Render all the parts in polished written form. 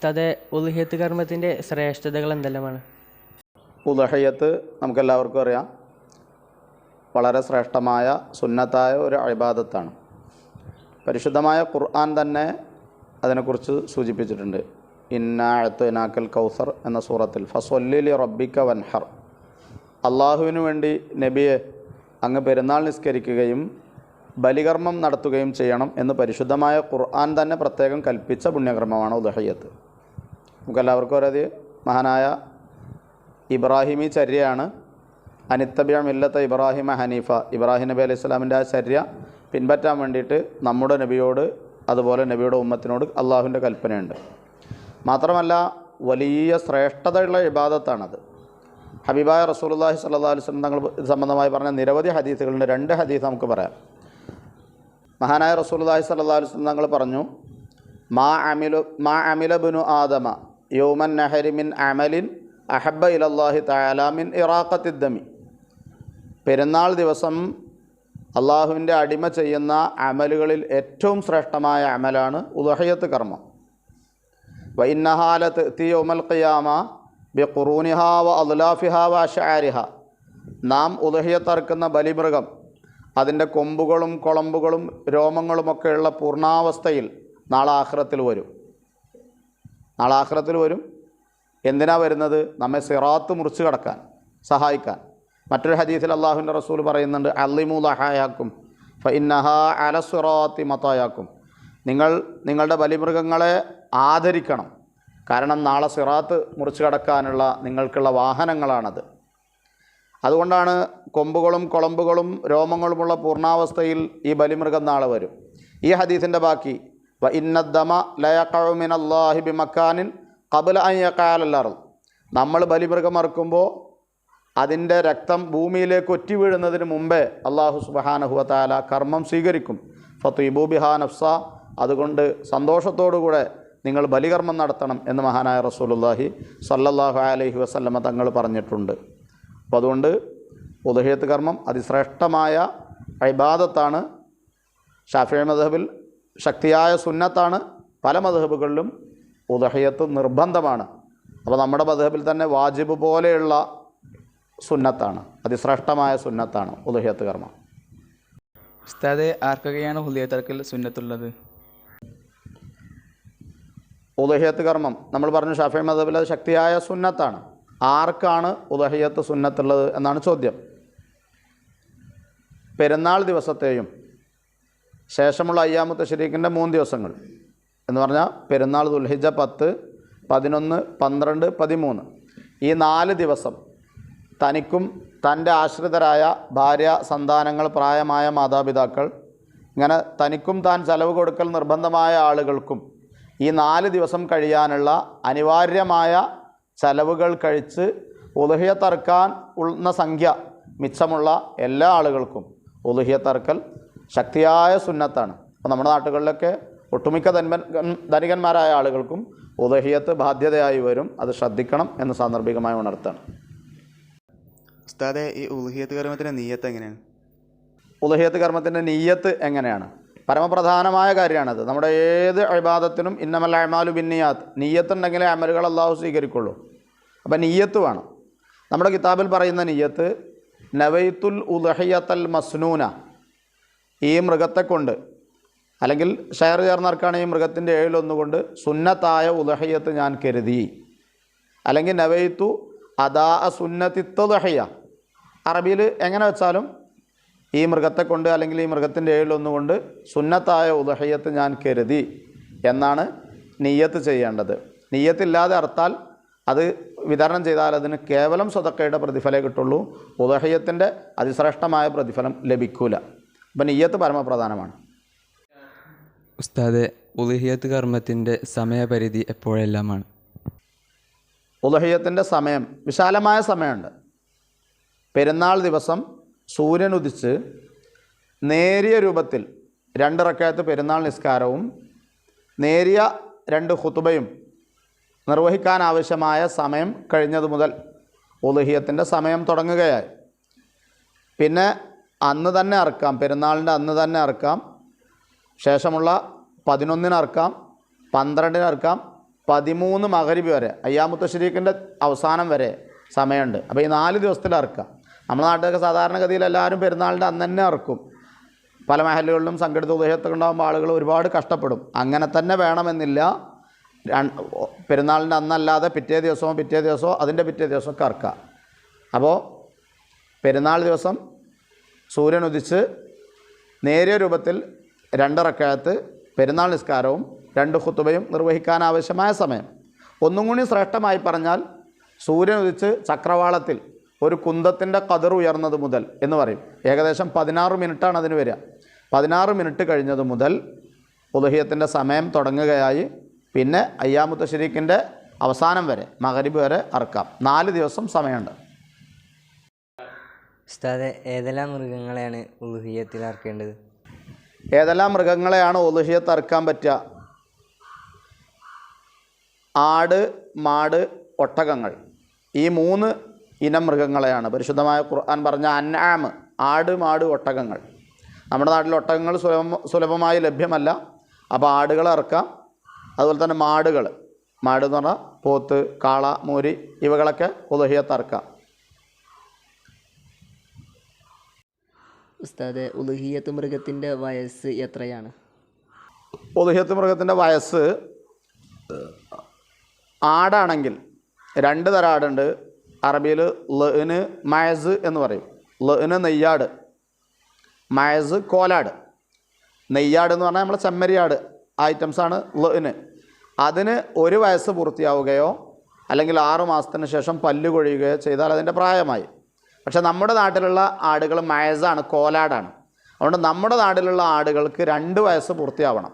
ഉസ്താദെ, ഉളുഹിയത്ത് കർമ്മത്തിൻ്റെ ശ്രേഷ്ഠതകൾ എന്തെല്ലാമാണ്? ഉളുഹിയത്ത് നമുക്കെല്ലാവർക്കും അറിയാം, വളരെ ശ്രേഷ്ഠമായ സുന്നത്തായ ഒരു ഇബാദത്താണ്. പരിശുദ്ധമായ ഖുർആൻ തന്നെ അതിനെക്കുറിച്ച് സൂചിപ്പിച്ചിട്ടുണ്ട്. ഇന്നാ അഅ്തൈനാക്കൽ കൗസർ എന്ന സൂറത്തിൽ ഫസ്വല്ലി ലി റബ്ബിക വൻഹർ. അള്ളാഹുവിനു വേണ്ടി നബിയെ അങ്ങ് പെരുന്നാൾ നിസ്കരിക്കുകയും ബലികർമ്മം നടത്തുകയും ചെയ്യണം എന്ന് പരിശുദ്ധമായ ഖുർആൻ തന്നെ പ്രത്യേകം കൽപ്പിച്ച പുണ്യകർമ്മമാണ് ഉളുഹിയത്ത്. നമുക്കെല്ലാവർക്കും അറിയാതെ മഹാനായ ഇബ്രാഹിമി ചര്യയാണ് അനിത്തബിയ മില്ലത്ത ഇബ്രാഹിമ ഹനീഫ. ഇബ്രാഹിം നബി അലൈഹി സ്വലാമിൻ്റെ ആ ചര്യ പിൻപറ്റാൻ വേണ്ടിയിട്ട് നമ്മുടെ നബിയോട് അതുപോലെ നബിയുടെ ഉമ്മത്തിനോട് അള്ളാഹുവിൻ്റെ കൽപ്പനയുണ്ട്. മാത്രമല്ല വലിയ ശ്രേഷ്ഠതയുള്ള ഇബാദത്താണത്. ഹബീബായ റസൂലുള്ളാഹി സ്വല്ലല്ലാഹു അലൈഹി വസല്ലം തങ്ങൾ ഇത് സംബന്ധമായി പറഞ്ഞ നിരവധി ഹദീസുകളുണ്ട്. 2 ഹദീസ് നമുക്ക് പറയാം. മഹാനായ റസൂലുള്ളാഹി സ്വല്ലല്ലാഹു അലൈഹി വസല്ലം തങ്ങൾ പറഞ്ഞു, മാ അമില ബിനു ആദമ യൗമൻ നഹരി മിൻ അമലിൻ അഹബ്ബ ഇലല്ലാഹി തആല മിൻ ഇറാഖത്തിദ് ദമി. പെരുന്നാൾ ദിവസം അള്ളാഹുവിൻ്റെ അടിമ ചെയ്യുന്ന അമലുകളിൽ ഏറ്റവും ശ്രേഷ്ഠമായ അമലാണ് ഉളുഹിയത്ത് കർമ്മം. വ ഇന്നഹാ ലതഅതി യൗമൽ ഖിയാമ ബിഖുറൂനിഹാ വ അദ്ലാഫിഹാ വ അശ്ആരിഹ. നാം ഉളുഹിയത്ത് അറുക്കുന്ന ബലിമൃഗം അതിൻ്റെ കൊമ്പുകളും കുളമ്പുകളും രോമങ്ങളുമൊക്കെയുള്ള പൂർണ്ണാവസ്ഥയിൽ നാളെ ആഖിറത്തിൽ വരും. എന്തിനാ വരുന്നത്? നമ്മെ സിറാത്ത് മുറിച്ച് കടക്കാൻ സഹായിക്കാൻ. മറ്റൊരു ഹദീസിൽ അള്ളാഹുവിൻ്റെ റസൂൽ പറയുന്നുണ്ട്, അള്ളിമു ലഹായാക്കും ഫ ഇന്നഹാ അല സിറാത്തി മതായാക്കും. നിങ്ങളുടെ ബലിമൃഗങ്ങളെ ആദരിക്കണം, കാരണം നാളെ സിറാത്ത് മുറിച്ച് കടക്കാനുള്ള നിങ്ങൾക്കുള്ള വാഹനങ്ങളാണത്. അതുകൊണ്ടാണ് കൊമ്പുകളും കുളമ്പുകളും രോമങ്ങളുമുള്ള പൂർണ്ണാവസ്ഥയിൽ ഈ ബലിമൃഗം നാളെ വരും. ഈ ഹദീസിൻ്റെ ബാക്കി വ ഇന്നദ്ദമ ലയഖഉ മിനല്ലാഹി ബിമക്കാനിൻ ഖബ്ല അൻ യഖഅല അർദ്. നമ്മൾ ബലിമൃഗം അറുക്കുമ്പോൾ അതിൻ്റെ രക്തം ഭൂമിയിലേക്ക് ഒറ്റി വീഴുന്നതിന് മുമ്പേ അല്ലാഹു സുബ്ഹാനഹു വ തആല കർമ്മം സ്വീകരിക്കും. ഫത്വീബു ബിഹാ നഫ്സ. അതുകൊണ്ട് സന്തോഷത്തോടുകൂടെ നിങ്ങൾ ബലികർമ്മം നടത്തണം എന്ന് മഹാനായ റസൂലുള്ളാഹി സ്വല്ലല്ലാഹു അലൈഹി വസല്ലമ തങ്ങൾ പറഞ്ഞിട്ടുണ്ട്. അപ്പോൾ അതുകൊണ്ട് ഉളുഹിയത്ത് കർമ്മം അതിശ്രേഷ്ഠമായ ഇബാദത്താണ്. ശാഫിഈ മദ്ഹബിൽ ശക്തിയായ സുന്നത്താണ്. പല മദ്ഹബുകളിലും ഉളുഹിയത്ത് നിർബന്ധമാണ്. അപ്പോൾ നമ്മുടെ മദ്ഹബിൽ തന്നെ വാജിബ് പോലെയുള്ള സുന്നത്താണ്, അതിശ്രേഷ്ഠമായ സുന്നത്താണ് ഉളുഹിയത്ത് കർമ്മം. ഉസ്താദെ, ആർക്കൊക്കെയാണ് ഉളുഹിയത്ത് അറക്കൽ സുന്നത്തുള്ളത്? ഉളുഹിയത്ത് കർമ്മം നമ്മൾ പറഞ്ഞു ശാഫിഈ മദ്ഹബിൽ അത് ശക്തിയായ സുന്നത്താണ്. ആർക്കാണ് ഉളുഹിയത്ത് സുന്നത്തുള്ളത് എന്നാണ് ചോദ്യം. പെരുന്നാൾ ദിവസത്തെയും ശേഷമുള്ള അയ്യാമു തശ്രീഖിൻ്റെ 3 ദിവസങ്ങൾ എന്ന് പറഞ്ഞാൽ പെരുന്നാൾ ദുൽഹിജ്ജ 10, 11, 12, 13 ഈ 4 ദിവസം തനിക്കും തൻ്റെ ആശ്രിതരായ ഭാര്യ, സന്താനങ്ങൾ, പ്രായമായ മാതാപിതാക്കൾ, ഇങ്ങനെ തനിക്കും താൻ ചെലവ് കൊടുക്കൽ നിർബന്ധമായ ആളുകൾക്കും ഈ 4 ദിവസം കഴിയാനുള്ള അനിവാര്യമായ ചെലവുകൾ കഴിച്ച് ഉളുഹിയത്ത് അറുക്കാൻ ഉള്ള സംഖ്യ മിച്ചമുള്ള എല്ലാ ആളുകൾക്കും ഉളുഹിയത്ത് അറുക്കൽ ശക്തിയായ സുന്നത്താണ്. അപ്പോൾ നമ്മുടെ നാട്ടുകളിലൊക്കെ ഒട്ടുമിക്ക ധനികന്മാരായ ആളുകൾക്കും ഉളുഹിയത്ത് ബാധ്യതയായി വരും. അത് ശ്രദ്ധിക്കണം എന്ന് സാന്ദർഭികമായി ഉണർത്താണ്. ഉസ്താദെ, ഈ ഉളുഹിയത്ത് കർമ്മത്തിൻ്റെ നിയ്യത്ത് എങ്ങനെയാണ്? ഉളുഹിയത്ത് കർമ്മത്തിൻ്റെ നിയ്യത്ത് എങ്ങനെയാണ്? പരമപ്രധാനമായ കാര്യമാണത്. നമ്മുടെ ഏത് ഇബാദത്തിനും ഇന്നമൽ അഅ്മാലു ബിന്നിയാത്ത്, നിയ്യത്തുണ്ടെങ്കിലേ അമലുകൾ അള്ളാഹു സ്വീകരിക്കുള്ളൂ. അപ്പം നിയ്യത്ത് വേണം. നമ്മുടെ കിതാബിൽ പറയുന്ന നിയ്യത്ത് നവൈത്തുൽ ഉളുഹിയത്തൽ മസ്നൂന. ഈ മൃഗത്തെ കൊണ്ട് അല്ലെങ്കിൽ ഷെയർ ചേർന്നർക്കാണ് ഈ മൃഗത്തിൻ്റെ 7 കൊണ്ട് സുന്നത്തായ ഉളുഹിയത്ത് ഞാൻ കരുതി. അല്ലെങ്കിൽ നവൈത്തു അദാ സുന്നത്തി തുളുഹിയ. അറബിയിൽ എങ്ങനെ വെച്ചാലും ഈ മൃഗത്തെ കൊണ്ട് അല്ലെങ്കിൽ ഈ മൃഗത്തിൻ്റെ 7 കൊണ്ട് സുന്നത്തായ ഉളുഹിയത്ത് ഞാൻ കരുതി എന്നാണ് നിയ്യത്ത് ചെയ്യേണ്ടത്. നിയ്യത്തില്ലാതെ അർത്താൽ അത് വിതരണം ചെയ്താൽ അതിന് കേവലം സ്വതക്കയുടെ പ്രതിഫലമേ കിട്ടുള്ളൂ. ഉളുഹിയത്തിൻ്റെ അതിശ്രേഷ്ഠമായ പ്രതിഫലം ലഭിക്കൂല. അപ്പം നിയ്യത്ത് പരമപ്രധാനമാണ്. ഉസ്താദെ, ഉളുഹിയത്ത് കർമ്മത്തിൻ്റെ സമയപരിധി എപ്പോഴെല്ലാമാണ്? ഉളുഹിയത്തിൻ്റെ സമയം വിശാലമായ സമയമുണ്ട്. പെരുന്നാൾ ദിവസം സൂര്യൻ ഉദിച്ച് നേരിയ രൂപത്തിൽ 2 റക്അത്ത് പെരുന്നാൾ നിസ്കാരവും നേരിയ 2 ഖുതുബയും നിർവഹിക്കാൻ ആവശ്യമായ സമയം കഴിഞ്ഞതു മുതൽ ഉളുഹിയത്തിൻ്റെ സമയം തുടങ്ങുകയായി. പിന്നെ അന്ന് തന്നെ അറുക്കാം, പെരുന്നാളിൻ്റെ അന്ന് തന്നെ അറുക്കാം. ശേഷമുള്ള 11-ന് അറുക്കാം, 12-ന് അറുക്കാം, 13 മഗ്‌രിബ് വരെ അയ്യാമു തശ്രീഖിൻ്റെ അവസാനം വരെ സമയമുണ്ട്. അപ്പോൾ ഈ 4 ദിവസത്തിൽ അറുക്കാം. നമ്മുടെ നാട്ടിലൊക്കെ സാധാരണഗതിയിൽ എല്ലാവരും പെരുന്നാളിൻ്റെ അന്ന് തന്നെ അറുക്കും. പല മഹല്ലുകളിലും സംഘടിത ഉദയത്തൊക്കെ ഉണ്ടാകുമ്പോൾ ആളുകൾ ഒരുപാട് കഷ്ടപ്പെടും. അങ്ങനെ തന്നെ വേണമെന്നില്ല. പെരുന്നാളിൻ്റെ അന്നല്ലാതെ പിറ്റേ ദിവസമോ അതിൻ്റെ പിറ്റേ ദിവസമൊക്കെ അറുക്കാം. അപ്പോൾ പെരുന്നാൾ ദിവസം സൂര്യൻ ഉദിച്ച് നേരിയ രൂപത്തിൽ 2 റക്അത്ത് പെരുന്നാൾ നിസ്കാരവും 2 ഖുതുബയും നിർവഹിക്കാനാവശ്യമായ സമയം. ഒന്നും കൂടി ശ്രേഷ്ഠമായി പറഞ്ഞാൽ സൂര്യൻ ഉദിച്ച് ചക്രവാളത്തിൽ ഒരു കുന്തത്തിൻ്റെ കതിർ ഉയർന്നത് മുതൽ എന്ന് പറയും. ഏകദേശം 16 മിനിറ്റാണ് അതിന് വരിക. 16 മിനിറ്റ് കഴിഞ്ഞത് മുതൽ ഉദ്ഹിയത്തിൻ്റെ സമയം തുടങ്ങുകയായി. പിന്നെ അയ്യാമു തശ്രീഖിൻ്റെ അവസാനം വരെ മഗ്‌രിബ് വരെ അറുക്കാം. 4 ദിവസം സമയമുണ്ട്. ഉസ്താദെ, ഏതെല്ലാം മൃഗങ്ങളെയാണ് ഉളുഹിയത്തിൽ അറക്കേണ്ടത്? ഏതെല്ലാം മൃഗങ്ങളെയാണ് ഉളുഹിയത്ത് അറുക്കാൻ പറ്റുക? ആട്, മാട്, ഒട്ടകങ്ങൾ, ഈ 3 ഇനം മൃഗങ്ങളെയാണ് പരിശുദ്ധമായ ഖുർആൻ പറഞ്ഞ അൻആം. ആട്, മാട്, ഒട്ടകങ്ങൾ. നമ്മുടെ നാട്ടിൽ ഒട്ടകങ്ങൾ സുലഭമായി ലഭ്യമല്ല. അപ്പോൾ ആടുകളെ ഇറക്കാം. അതുപോലെ തന്നെ മാട് എന്ന് പറഞ്ഞാൽ പോത്ത്, കാള, മൂരി ഇവകളൊക്കെ ഉളുഹിയത്ത് അറുക്കാം. ഉസ്താദെ, ഉളുഹിയത്ത് മൃഗത്തിൻ്റെ വയസ്സ് എത്രയാണ്? ഉളുഹിയത്ത് മൃഗത്തിൻ്റെ വയസ്സ് ആടാണെങ്കിൽ 2 തരം ആടുണ്ട്. അറബിയിൽ ലഅ്ന്, മഅസ് എന്ന് പറയും. ലഅ്ന് നെയ്യാട്, മഅസ് കോലാട്. നെയ്യാട് എന്ന് പറഞ്ഞാൽ നമ്മളെ ചെമ്മരിയാട് ഐറ്റംസാണ് ലഅ്ന്. അതിന് 1 വയസ്സ് പൂർത്തിയാവുകയോ അല്ലെങ്കിൽ 6 മാസത്തിന് ശേഷം പല്ല് കൊഴിയുകയോ ചെയ്താൽ അതിൻ്റെ പ്രായമായി. പക്ഷേ നമ്മുടെ നാട്ടിലുള്ള ആടുകൾ മഅസാണ്, കോലാടാണ്. അതുകൊണ്ട് നമ്മുടെ നാട്ടിലുള്ള ആടുകൾക്ക് 2 വയസ്സ് പൂർത്തിയാവണം.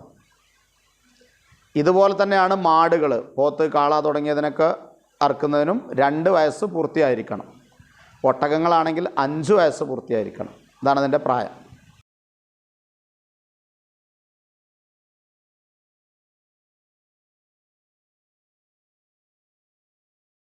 ഇതുപോലെ തന്നെയാണ് മാടുകൾ, പോത്ത്, കാള തുടങ്ങിയതിനൊക്കെ അറുക്കുന്നതിനും 2 വയസ്സ് പൂർത്തിയായിരിക്കണം. ഒട്ടകങ്ങളാണെങ്കിൽ 5 വയസ്സ് പൂർത്തിയായിരിക്കണം. ഇതാണ് അതിൻ്റെ പ്രായം.